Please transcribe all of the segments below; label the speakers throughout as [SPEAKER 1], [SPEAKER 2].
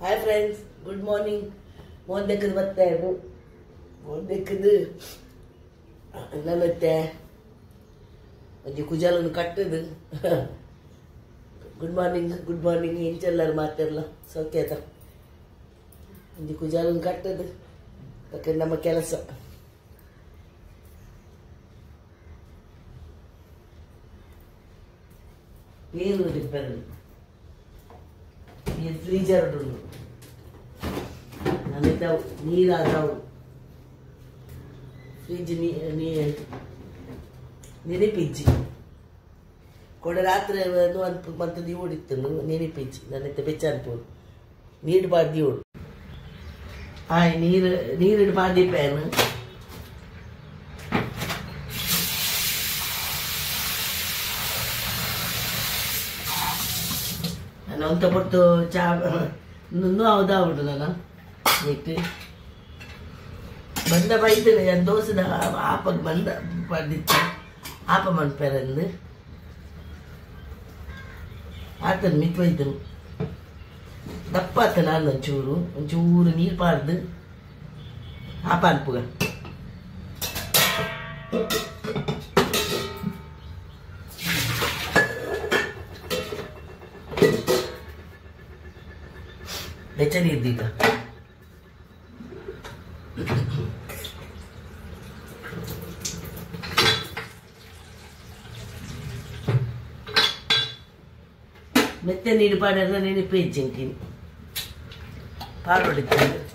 [SPEAKER 1] Hi friends, good morning. Mondekadu battayadu. Mondekadu nanatte. Aji kujalanu kattadu. Good morning, enchellaru maatarla. Soketa. Aji kujalanu kattadu. Take nama kelasa. Peelu dipperu. Ini freezer dulu. Nanti tahu nira tahu. Fridge ni piji. Kalau ratri tu mantu diur itu ni piji. Nanti tepecan pun. Nir bar diur. Ay nir bar di pen. Untuk porto cah, nu ada udah lah, itu. Benda apa itu yang dos dah apa benda pada apa man peran ni? Ada mitu itu. Dapat tenan curu ni pada apa pun. Baca ni dika. Mette ni pada ni pejing kini. Paru dikit.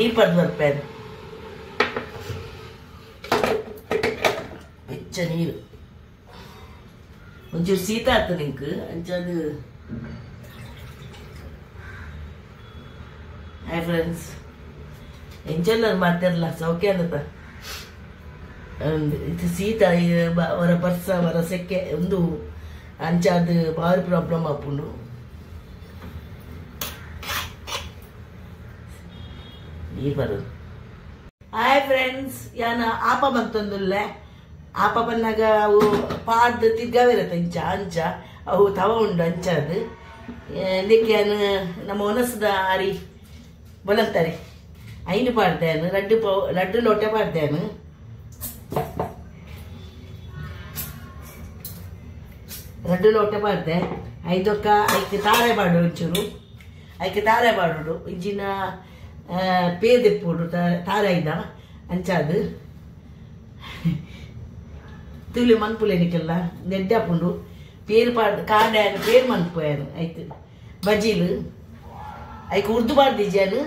[SPEAKER 1] Ni pada pen. Pecah ni. Muncul sita tu ni ke, anca ada. Hi friends. Enjoy mater lah, okay anda. Itu sita orang persa, orang seke, undu anca ada power problem apa pun. Hi friends, yana apa bantundulle? Apa pannaga paad tigavira tancha ancha ahu tava undu ancha adu likyan nama onasda ari bolantare ainu paadenu laddu lotte paadenu laddu lotte paadde aidokka aike tare paadu onchuru aike tare paadudu injina pede podu taraida anchadu tuli manpule nikalla nedda pundu per kaada per manpoyanu aitu bajilu aik urdu baad dijanu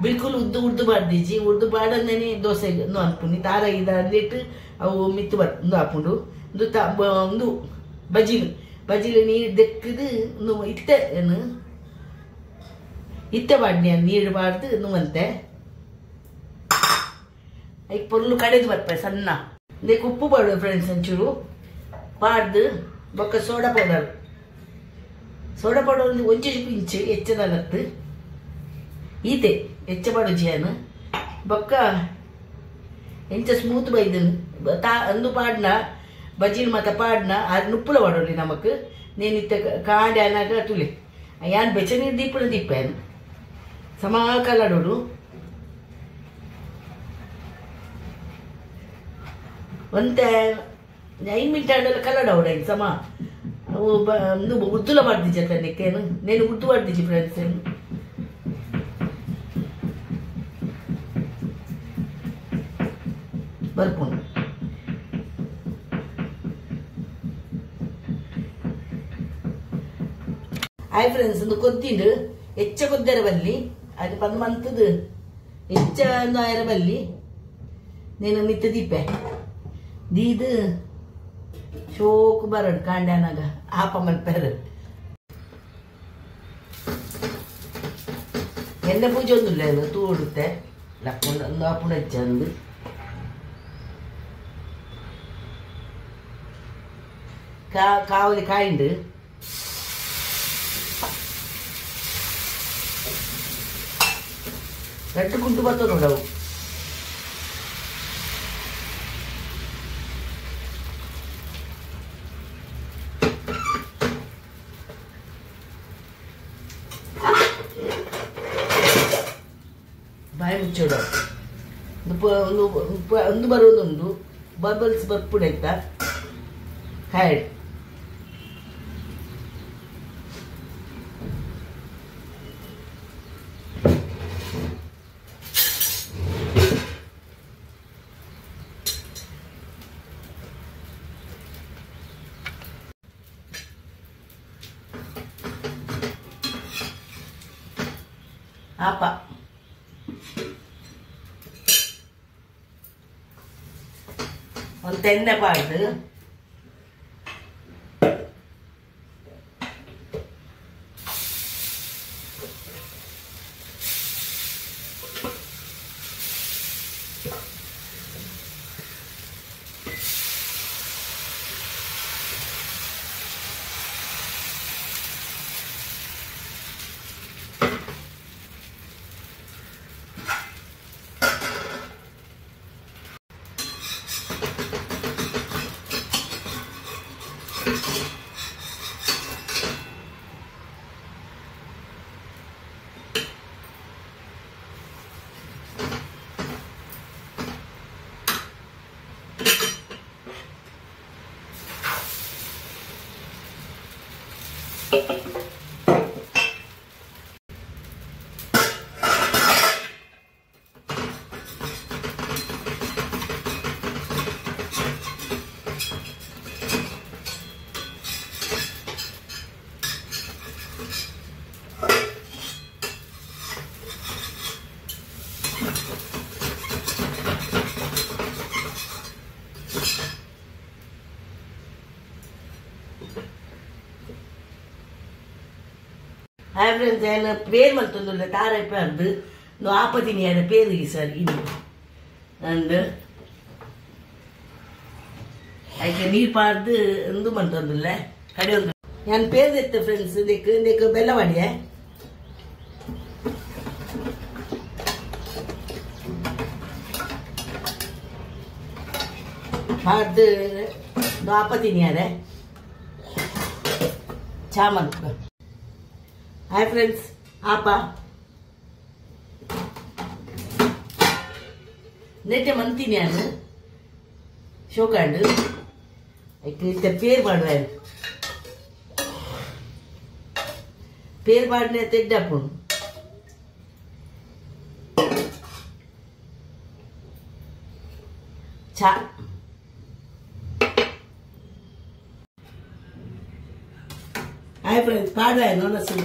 [SPEAKER 1] bilkul urdu baad diji urdu baadandeni dose no anpuni taraida anditu avu mittu no apundu ndu bajilu ni dekkudu no itte enu itte badne ನೀರು ಬಾರ್ದು ನುವಂತೆ I ಪೊರ್ಲು ಕಡೆದು ಬರ್ತಾರೆ ಸಣ್ಣ ಇದಕ್ಕೆ ಉಪ್ಪು ಬಾಡು friends ಒಂಚೂರು ಬಾರ್ದು ಬೊಕ್ಕ ಸೋಡಾ ಪೌಡರ್ ಒಂದು ಒಂಚು ಇಂಚು ಹೆಚ್ಚದಲ್ಲತ್ತು ಈತೆ ಹೆಚ್ಚ ಬಾಡು ಜಿಯನು ಬೊಕ್ಕ ಎಂಚ ಸ್ಮೂತ್ ಬೈದನು ಅಂದು ಪಾಡ್ನ ಬಜಿಲ್ ಮತ ಪಾಡ್ನ ಅದು ನುಪ್ಪುಲ ಬಾಡೋಲಿ ನಮಕ್ ನೇನಿತ್ತ ಕಾಂಡೆ ಅನ್ನಾಗ ತುಳಿ ಯಾನ್ ಬೆಚ್ಚ ನೀರು ದೀಪೇನು sama kala dulu onte 9 minute adala kala dawda sama nu uddula badije tanekenu nenu uddu badije friends barpun Hi friends, in the continue, ಹೆಚ್ಚ ಕೊದ್ದರ ಬಲ್ಲಿ ಅದು ಬಂದು ಮಂತದ್ದು ಹೆಚ್ಚ ಆಯರ ಬಲ್ಲಿ నేను మిత్త దీపే దీదు షోకు బరడు కాండానగా ఆపమని పేరు ಎಣ್ಣೆ ಪೂಜೆ ಒಂದಿಲ್ಲ ತೂಡುತ್ತೆ ಲಕ್ಕೊಂಡ ಒಂದು ಆಪುಣ ಚಂದು ಕಾವಲಿ ಕಾಯಿಂಡು ರೆಡ್ ಕುಂಟು ಬರ್ತವೆ ನೋಡವು ಬಾಯಿ ಮುಚ್ಚೋಡು ಒಂದು ಬರೋದೊಂದು ಬಬಲ್ಸ್ ಬರ್ಪುಡೈತ ಕಾಯ್ಡು ಆಪ ಒಂದು ತೆನ್ನೆ ಪಾಡ್ದು ಹಾಯ್ ಫ್ರೆಂಡ್ಸ್ ಏನು ಪೇರು ಮಲ್ತೊಂದುಲ್ಲ ತಾರ ಪಾರ್ದು ನೋ ಆಪತಿನಿ ಯಾರ ಪೇರಿಗೆ ಸರ್ ಇನ್ನು ಅಂಡ್ ಆಯ್ಕೆ ನೀರು ಪಾರ್ದು ಒಂದು ಮಲ್ತೊಂದುಲ್ಲ ಕಡೆ ಒಂದು ನಾನು ಪೇರು ತೆತ್ತ ಫ್ರೆಂಡ್ಸ್ ದೇಕು ಬೆಲ್ಲ ಮಾಡಿಯೇ ಪಾರ್ದು ನೋ ಆಪತಿನಿ ಯಾರ ಚಾ ಮಲ್ಕ ಹಾಯ್ ಫ್ರೆಂಡ್ಸ್ ಆಪ ನೆಟ್ಟೆ ಮಂತೀನಿ ನಾನು ಶೋಕಾಂಡು ಇತ್ತ ಪೇರು ಮಾಡುವ ಪೇರು ಮಾಡಿನ ತೆಡ್ಡಪ್ಪು ಚಾ ಹಾಯ್ ಫ್ರೆಂಡ್ಸ್ ಪಾಡುವ ನೊನಸು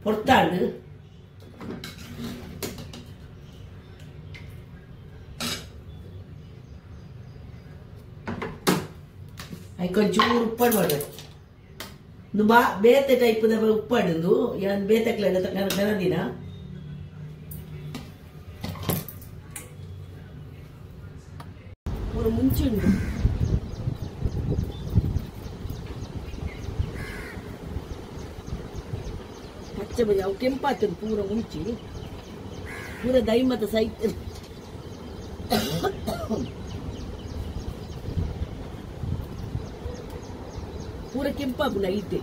[SPEAKER 1] ಹೊರ್ತಾಂಡು కొంచెం ఉప్పాడు పడదు నువ్వు బేత టైప్ ఉప్పాడు బేతక్లేదు కనదినా ஒரு ಮುಂಚುಂಡು ಪಚ್ಚ ಬಜಿ ಅವು ಕೆಂಪಾತದು ಪೂರ ಮುಂಚಿ ಪೂರ ದೈಮತ ಸೈತ್ पूरा ಕೆಂಪಾಪು ಲೈಟ್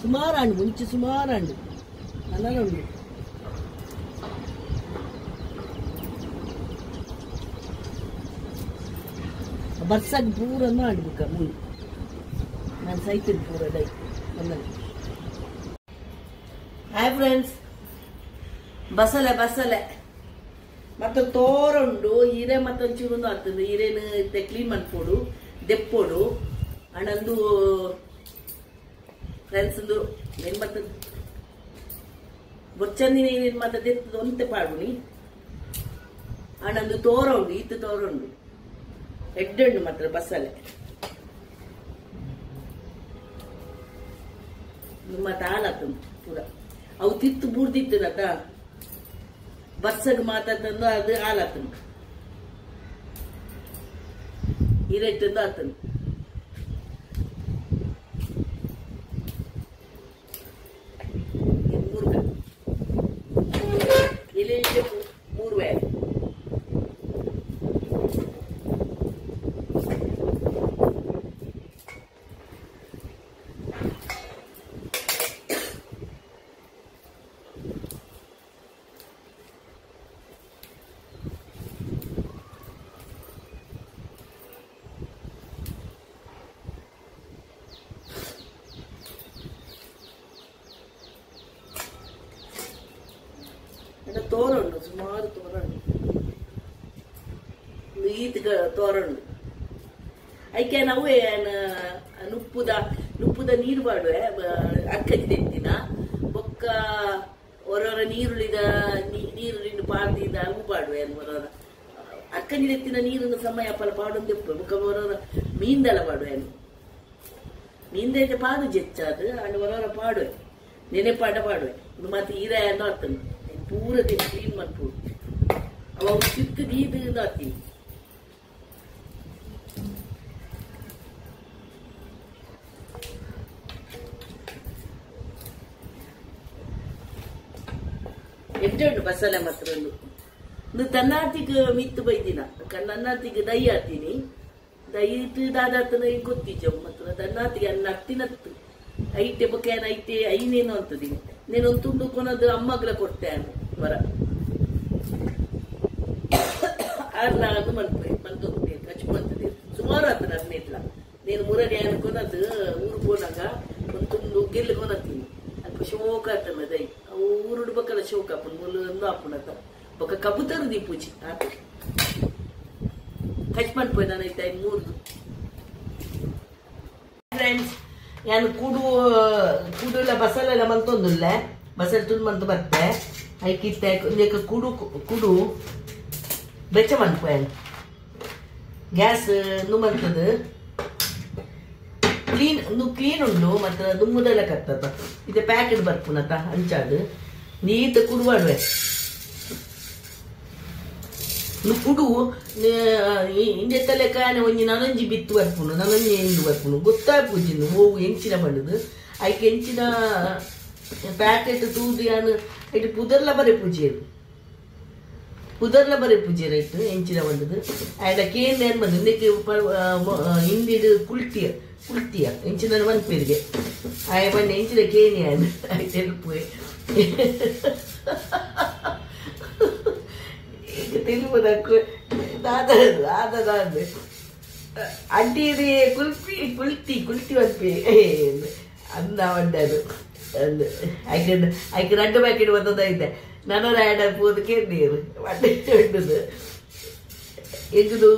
[SPEAKER 1] ಸುಮಾರಾಂಡು ಮುಂಚೆ ಸುಮಾರಾಂಡು ನನ್ನನುಂಡು ಬರ್ಸಾಗಿ ಪೂರ ಮಾಡ್ಬೇಕ ಮುಂದೆ ನಾನು ಸೈತಿದ್ ಪೂರ ಡೈ ಹಾಯ್ ಫ್ರೆಂಡ್ಸ್ ಬಸಳೆ ಬಸಳೆ ಮತ್ತೆ ತೋರುಂಡು ಹೀರೆ ಮತ್ತೊಂಚೂರು ಆಗ್ತದೆ ಹೀರೆನ ಕ್ಲೀನ್ ಮಾಡ್ಕೊಡು ದೆಪ್ಪೋಡು ಅಣ್ಣಂದು ಫ್ರೆಂಡ್ಸ್ నేను ಮತ್ತೆ ಬೊಚ್ಚಂದಿನಿ నేను ಮತ್ತೆ ತೆತ್ತದು ಒಂತೆ ಪಾಡುನಿ ಆನಂದು ತೋರೌಂಡು ಈತ ತೋರೌಂಡು ಎಡ್ಡುಂಡು ಮಾತ್ರ ಬಸಳೆ ಮತ್ತೆ ಹಾಲಾತು ಪೂರ ಅವು ತಿತ್ತು ಬೂರ್ದಿತ್ತದ ಬಸ್ಸಗ್ ಮಾತಾಡ್ತಂದು ಅದು ಹಾಲಾತು ಇರೈತಂದು ಆತನು ಮೂರು ವೇ ತೋರಣ್ಣು ಸುಮಾರು ತೋರಣ್ಣು ಈತ ತೋರಣ್ಣು ಐಕೆ ನಾವು ನುಪ್ಪುದ ನೀರು ಬಾಡುವೆ ಅಕ್ಕಜಿ ತೆತ್ತಿನ ಬೊಕ್ಕ ಹೊರವರ ನೀರುಳಿದ ನೀರುಳಿನ ಪಾರ್ದಿದ ಅವು ಬಾಡುವೆ ಹೊರವರ ಅಕ್ಕಜಿ ತೆತ್ತಿನ ನೀರಿನ ಸಮಯ ಪಲ ಪಾಡೊಂದು ಬೊಕ್ಕ ಹೊರವರ ಮೀಂದಲ ಬಾಡುವೆ ಮೀಂದ ಪಾಡು ಜೆಚ್ಚಾದು ಅಂಡ್ ಹೊರವರ ಪಾಡುವೆ ನೆನೆ ಪಾಡ ಪಾಡುವೆ ಮತ್ತೆ ಈರ ಅರ್ಥನು ಪೂರ ಕ್ಲೀನ್ ಮಾಡ್ಬೋದು ಅವಾಗ ಚಿಕ್ಕ ಗೀದು ಹಾಕ್ತೀನಿ ಎಡ್ಡು ಬಸಳೆ ಮಾತ್ರ ತನ್ನಾತಿಗೆ ಮಿತ್ತು ಬೈದಿನ ನನ್ನಾತಿಗೆ ದೈ ಹಾಕ್ತೀನಿ ದೈ ಇಟ್ಟು ದಾದಾತನ ಗೊತ್ತಿದ್ದವು ಮಾತ್ರ ತನ್ನಾತಿಗೆ ಅನ್ನ ಹತ್ತಿನತ್ತು ಐಟೆ ಬೊಕ್ಕ ಐಟೆ ಐನೇನು ಅಂತದಿ నేనొందు ತುಂಡು ಕೊನದು ಅಮ್ಮಗ್ಲ ಕೊಡ್ತೇನೆ ವರ ಆರ್ಲ ಅದು ಮಂತೊಂದು ಖರ್ಚು ಬಂತದೆ ಸುಮಾರು ಆತನ ಹದಿನೈದು నేను ಮುರಡಿ ಅನ್ಕೊನದು ಊರು ಹೋದಾಗ ಒಂದು ತುಂಡು ಗೆಲ್ಲು ಕೊನತ್ತೀನಿ ಅಲ್ಪ ಶೋಕ ಆತನದ ಅವು ಊರುಡು ಬಕ್ಕಲ ಶೋಕ ಅಪ್ಪನ ಮುಲ್ಲು ಅಪ್ಪನತ ಬೊಕ್ಕ ಕಬುತರು ದೀಪೂಜಿ ಆತ ಖರ್ಚು ಮಾಡ್ಪೋಯ್ ನಾನು ಐತೆ ಮೂರ್ದು ಫ್ರೆಂಡ್ಸ್ ನಾನು ಕುಡು ಎಲ್ಲ ಬಸಳೆಲ್ಲ ಮಂತೊಂದುಲ್ಲೆ ಬಸಳೆ ತುಂಡು ಮಂತು ಬತ್ತೆ ಐಕಿತ್ತೆ ಕುಡು ಬೆಚ್ಚ ಮನ್ಪೋಯನ್ ಗ್ಯಾಸ್ ಮಂತದು ಕ್ಲೀನ್ ಉಂಡು ಮತ್ತೆ ದುಮ್ಮುದೆಲ್ಲ ಕತ್ತತ ಇದು ಪ್ಯಾಕೆಟ್ ಬರ್ಪುನತ ಹಂಚಾದು ನೀಟ್ ಕುಡು ಮಾಡುವೆ ಕುಡು ಇಂದೆತ್ತಲೆ ಕಾನೆ ಒಂಜಿ ನನಂಜಿ ಬಿತ್ತು ಬರ್ಪುನು ನನಂಜಿ ಎಂಡು ಬರ್ಪುನು ಗೊತ್ತಾಗ್ಪುಜಿನು ಹೋಗು ಎಂಚಿನ ಬಂಡದು ಐಕೆ ಎಂಚಿನ ಪ್ಯಾಕೆಟ್ ತೂದಿ ಅನು ಐಟು ಪುದರ್ಲ ಬರೆ ಪೂಜೆರು ಇಟ್ಟು ಎಂಚಿನ ಬಂಡದು ಆಯ್ಡ ಕೇಂದ್ರ ಏನು ಬಂದು ಇಂದಕ್ಕೆ ಹಿಂದಿಡು ಕುಳ್ತಿಯ ಎಂಚಿನ ಮನ್ಪೇರಿಗೆ ಆಯ ಬಂದು ಎಂಚಿನ ಕೇನಿ ಅನು ಆಯ್ತು ಎಲ್ಪುವೆ ತಿರುವುದಕ್ಕೂ ಅಡ್ಡಿ ಕುಳ್ತಿ ಬಂದ್ಪಿ ಅಂದ ಬಂಡದು ಐಕೆ 2 ಪ್ಯಾಕೆಟ್ ಬಂದದೈತೆ ನನ್ನ ಆಡ ಪೋದು ಕೇಂದ್ರೀರು ಒಡ್ಡೆ ಹೊಡ್ಡದು ಎಂಗುದು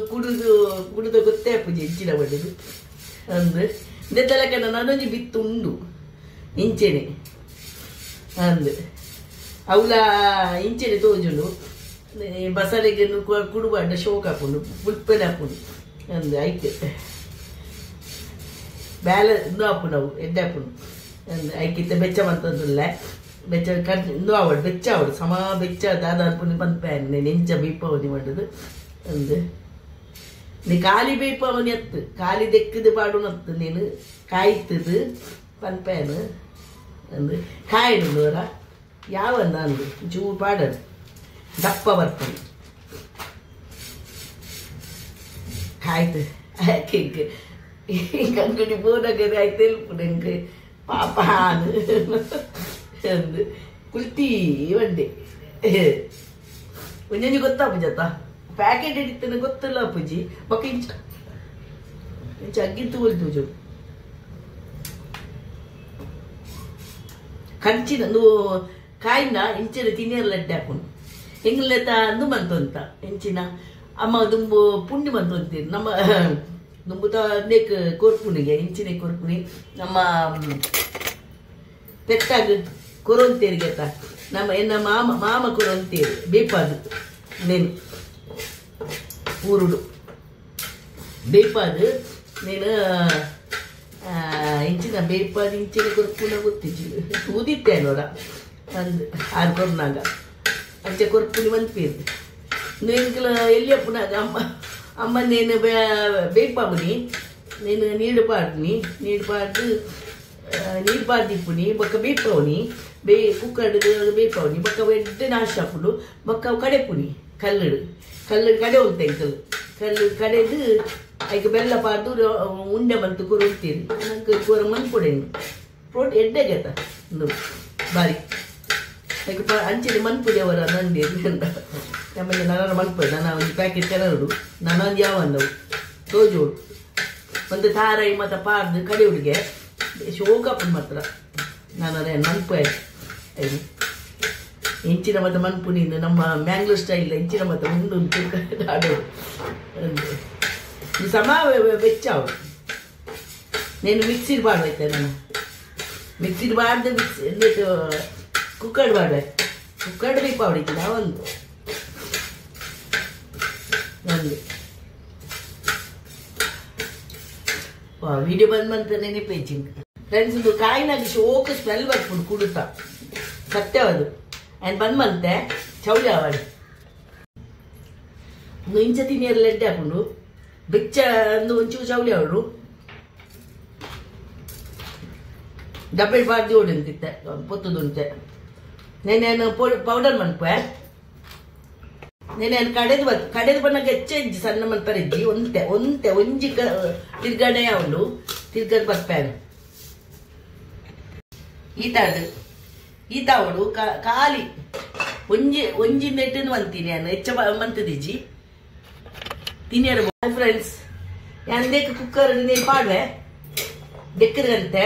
[SPEAKER 1] ಕುಡಿದು ಗೊತ್ತೇ ಪೂಜೆ ಇಂಚಿನ ಬಡ್ಡದು ಅಂದು ನೆತ್ತಲಕನ್ನ ನನಂಜಿ ಬಿತ್ತು ಉಂಡು ಇಂಚೆನೆ ಅಂದು ಅವಳ ಇಂಚೆನೆ ತೋಜುಂಡು ಬಸಳೆಗೆ ಕುಡುಬಾಡ ಶೋಕ್ ಹಾಕೊಂಡು ಪುಲ್ಪೆನ ಹಾಕೊಂಡು ಅಂದು ಐತೆ ಬ್ಯಾಲ ಇನ್ನೂ ಹಾಪು ನಾವು ಎಡ್ಡೆ ಹಾಕೊಂಡು ಅಂದು ಐಕಿತ್ತ ಬೆಚ್ಚ ಮಂತಂದುಲ್ಲ ಬೆಚ್ಚ ಇನ್ನೂ ಅವಡು ಬೆಚ್ಚ ಅವಡು ಸಮ ಬೆಚ್ಚ ದಾದ ಅನ್ಪುನಿ ಪಂದ್ಪೇನೆ ನೆಂಚ ಬೀಪವನಿ ಮಾಡೋದು ಅಂದು ನೀ ಖಾಲಿ ಬೀಪವನಿ ಹತ್ತು ಖಾಲಿ ದೆಕ್ಕದು ಪಾಡು ನತ್ತು ನೀನು ಕಾಯ್ತದು ಪಂದ್ಪೇನು ಅಂದು ಕಾಯಿಡು ಅವರ ಯಾವನ್ನ ಅಂದು ಚೂರು ಪಾಡದು ದಪ್ಪ ಬರ್ತದೆ ಆಯ್ತು ಹಿಂಗೆ ಅಂಗಡಿ ಬೋನಾಗದೆ ಆಯ್ತು ಎಲ್ಪು ನಂಗೆ ಪಾಪ ಅಂದು ಕುಳ್ತಿ ಒಂಡೆ ಒಂಜಿ ಗೊತ್ತಾ ಪೂಜತ್ತ ಪ್ಯಾಕೆಟ್ ಹಿಡಿತೇನೆ ಗೊತ್ತಿಲ್ಲ ಪೂಜಿ ಬೊಕ್ಕ ಇಂಚ ಅಗ್ಗಿತ್ತು ಹೋಯ್ತು ಕಂಚಿನ ಕಾಯಿನ ಇಂಚಿನ ತಿನ್ನಿರಲ್ಲ ಅಡ್ಡೆ ಹಾಕೊಂಡು ಹೆಂಗ್ಲೆತ ಅಂದು ಬಂತಂತ ಹೆಂಚಿನ ಅಮ್ಮ ದುಂಬು ಪುಂಡಿ ಬಂತಂತೀರಿ ನಮ್ಮ ದುಂಬುತ ನೇಕ್ ಕೋರ್ಪುನಿಗೆ ಹೆಂಚಿನ ಕೋರ್ಪುನಿ ನಮ್ಮ ಪೆಟ್ಟಾಗ ಕೊರೊಂತೇರಿ ಗೆತ್ತ ನಮ್ಮ ಎನ್ನ ಮಾಮ ಕೊರೊಂತೇರಿ ಬೇಪಾದು ನೇನು ಊರುಡು ಬೇಪಾದು ನೀನು ಇಂಚಿನ ಬೇಪಾದು ಇಂಚಿನ ಕೊರ್ಪುನ ಗೊತ್ತಿಜ್ಜಿ ಊದಿತ್ತೆ ನೋಡ ಅಂದು ಆರು ಕೊರ್ನಾಗ ಅಂಚೆ ಕೊರ್ಪುನಿ ಮನ್ಪೇರು ನೀನು ಎಲ್ಲಿಯಪ್ಪನಾಗ ಅಮ್ಮ ನೀನು ಬೇಪಾಬುನಿ ನೀನು ನೀಡು ಪಾಡ್ದು ಬೊಕ್ಕ ಬೇಪವನಿ ಕುಕ್ಕರ್ದು ಬೇಪವನಿ ಬೊಕ್ಕ ಎಡ್ಡೆ ನಾಶ ಹಾಕೊಂಡು ಬೊಕ್ಕ ಕಡೆಪುನಿ ಕಲ್ಲಡು ಕಡೆ ಹೋಗ್ತಾ ಕಲ್ಲು ಕಡೆದು ಅದಕ್ಕೆ ಬೆಲ್ಲ ಪಾರ್ದು ಉಂಡೆ ಬಂತು ಕೊರುತ್ತೀರಿ ನಂಗೆ ಕೂರ ಮನ್ಪೊಡೇನು ಎಡ್ಡೆಗೆತ ಬಾರಿ ಅದಕ್ಕೆ ಅಂಚಿನ ಮನ್ಪುಡಿ ಅವರ ನಂದಿ ನಮ್ಮಲ್ಲಿ ನನ್ನ ಮನ್ಪುಡಿ ನಾನು ಒಂದು ಪ್ಯಾಕೆಟ್ ಕೆನರು ನಾನೊಂದು ಯಾವ ಅಂದವು ತೋಜೋಡು ಒಂದು ತಾರಾಯಿ ಮತ್ತು ಪಾರ್ದು ಕಡೆ ಹುಡುಗೆ ಶೋಕಪ್ಪನ ಮಾತ್ರ ನಾನು ಅದೇ ಮನ್ಪು ಐದು ಇಂಚಿನ ಮತ್ತು ಮನ್ಪು ನೀನು ನಮ್ಮ ಮ್ಯಾಂಗ್ಳೂರ್ ಸ್ಟೈಲ್ ಇಂಚಿನ ಮತ್ತು ಮುಂದೆ ಆಡೋದು ಸಮ ವೆಚ್ಚ ಅವಳು నేను మిక్సీ పాడైతే నేను మిక్సీ పాడితే ಎಂದಿಟ್ಟು ಕುಕ್ಕರ್ ಪಾಡೆ ಕುಕ್ಕರ್ ಬಿ ಪಾಡಿದ್ದ ಒಂದು ನಂದು ವಿಡಿಯೋ ಬಂದು ನೆನಪೇಚಿಂಗ್ ಫ್ರೆಂಡ್ಸ್ ಇದು ಕಾಯಿನಾಗಿ ಶೋಕ ಸ್ಮೆಲ್ ಬರ್ಬಿಡು ಕುಡುತ್ತಾ ಸತ್ಯವದು ಆ್ಯಂಡ್ ಬಂತೆ ಚೌಳಿ ಆವಾಡಿ ಒಂದು ಇಂಚ ತಿನ್ನಿಯರಲ್ಲಿ ಎಡ್ಡೆ ಹಾಕೊಂಡು ಬೆಚ್ಚ ಒಂದು ಒಂಚೂರು ಚೌಳಿ ಅವರು ಡಬ್ಬೆ ಬಾರ್ದಿ ಓಡಿಂತಿತ್ತೆ ಪೊತ್ತುದುಂತೆ నేనేను పౌడర్ మన్పే నేనేನು ಕಡೆದು ಬಣ್ಣಕ್ಕೆ ಹೆಚ್ಚು ಸಣ್ಣ ಮನ್ಪರಿಜ್ಜಿ ಒಂತೆ ಒಂಜಿ ತಿರ್ಗಡೆ ಅವಳು ತಿರ್ಗಡೆ ಬರ್ಪೇನು ಈತ ಅವಳು ಖಾಲಿ ಒಂಜಿ ನೆಟ್ಟಿನ ಮಂತೀನಿ ನಾನು ಹೆಚ್ಚ ಮಂತದಿಜ್ಜಿ ತಿನ್ನಿಯರು ಫ್ರೆಂಡ್ಸ್ ನಾನು ದೇಕ ಕುಕ್ಕರ್ ನೀನು ಪಾಡ್ವೆ ಬೆಕ್ಕದಂತೆ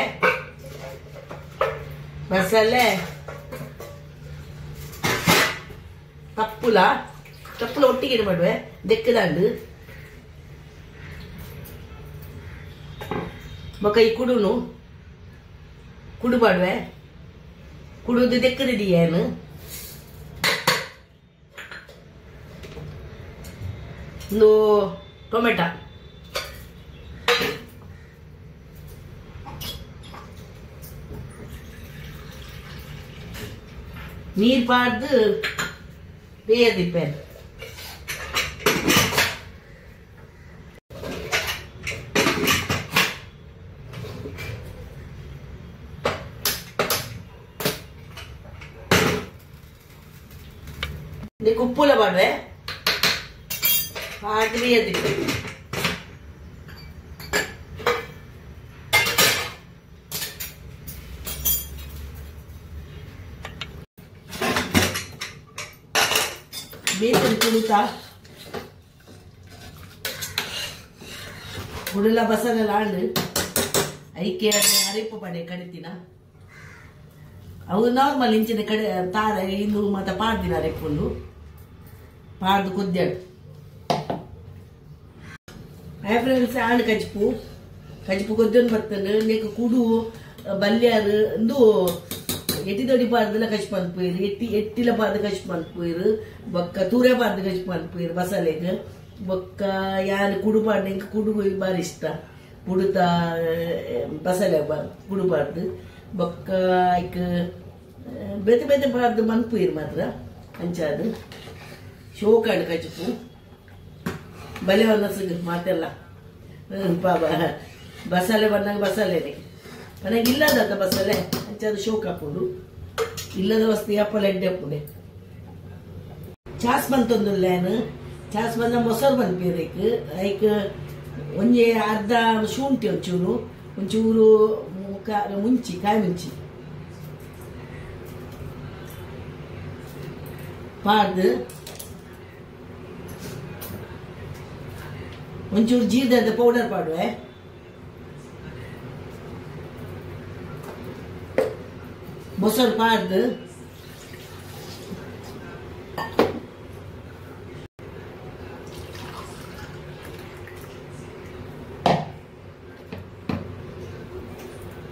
[SPEAKER 1] ಮಸಾಲೆ ತಪ್ಪುಲ ಒಟ್ಟಿಗೆ ಮಾಡುವೆ ದೆಕ್ಕದಾಂಡು ಬೊಕ್ಕ ಈ ಕುಡು ಮಾಡುವೆ ಕುಡುದು ದೆಕ್ಕದಿದೆಯೇನು ಒಂದು ಟೊಮೆಟೊ ನೀರು ಪಾಡ್ದು ಬೇಯದಿಪ್ಪೇನು ಇದಕ್ಕೆ ಉಪ್ಪುಲ ಮಾಡುವೆ ಪಾಡ್ದು ಬೇಯದಿಪ್ಪೆ ಬೇಕನ್ ಕುಡುತ್ತಾ ಕುಡಲ ಬಸಲೆಲ್ಲ ಆಂಡು ಐಕೆ ಅರೆಪ್ಪು ಪಡೆ ಕಡಿತಿನ ಅವು ನಾರ್ಮಲ್ ಇಂಚಿನ ಕಡೆ ತಾರ ಇಂದು ಮತ್ತೆ ಪಾಡ್ದಿನ ಅರೆಪ್ಪುಂಡು ಪಾಡ್ದು ಕುದ್ದಾಡು ಫ್ರೆಂಡ್ಸ್ ಆಂಡು ಕಜ್ಪು ಕೊದ್ದನ್ನು ಬರ್ತಂಡು ನೀಕು ಕುಡು ಬಲ್ಯಾರು ಇಂದು ಎಟ್ಟಿದೊಡಿ ಪಾರ್ದೆಲ್ಲ ಕಚ್ ಮಲ್ಪೋಯ್ರು ಎಟ್ಟಿಲ ಪಾರ್ದ ಕಚ್ ಮಲ್ಪೋಯ್ರು ಬೊಕ್ಕ ತೂರೆ ಪಾರ್ದ ಕಚ್ ಮಲ್ಪೋಯ್ರು ಬಸಲೆಗೆ ಬೊಕ್ಕ ಯಾರು ಕುಡು ಪಾಡ್ದೆ ಇಂಕ ಕುಡು ಬಾರಿ ಇಷ್ಟ ಕುಡುತ ಬಸಲೆ ಕುಡು ಪಾರ್ದು ಬೊಕ್ಕ ಐಕ್ ಬೆತೆ ಪಾರ್ದು ಮಲ್ಪೋಯ್ರು ಮಾತ್ರ ಅಂಚಾದು ಶೋಕಾಡು ಕಚ್ಪು ಬಲೆ ಹೊಲಸಿಗೆ ಮಾತೆಲ್ಲ ಬಸಲೆ ಬಂದಾಗ ಬಸಲೆನೆ ನನಗೆ ಇಲ್ಲದ ಬಸಲೆ ಅಂಚದು ಶೋಕ್ ಹಾಕೊಂಡು ಇಲ್ಲದ ವಸ್ತು ಅಪ್ಪಲ ಎಡ್ಡೆ ಹಾಕೊಂಡೆ ಚಾಸ್ ಬಂತೊಂದುಲ್ಲೇನು ಚಾಸ್ ಬಂದ ಮೊಸರು ಬಂದ್ಪೀರೈಕ್ ಐಕ್ ಒಂಜೆ ಅರ್ಧ ಶುಂಠಿ ಒಂಚೂರು ಮುಂಚಿ ಕಾಯಿ ಮುಂಚಿ ಪಾಡ್ದು ಒಂಚೂರು ಜೀರದ ಪೌಡರ್ ಪಾಡುವೆ ಮೊಸರು ಪಾಡ್ದು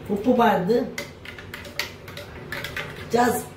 [SPEAKER 1] ಉಪ್ಪು ಪಾಡ್ದು ಜಾಸ್ತಿ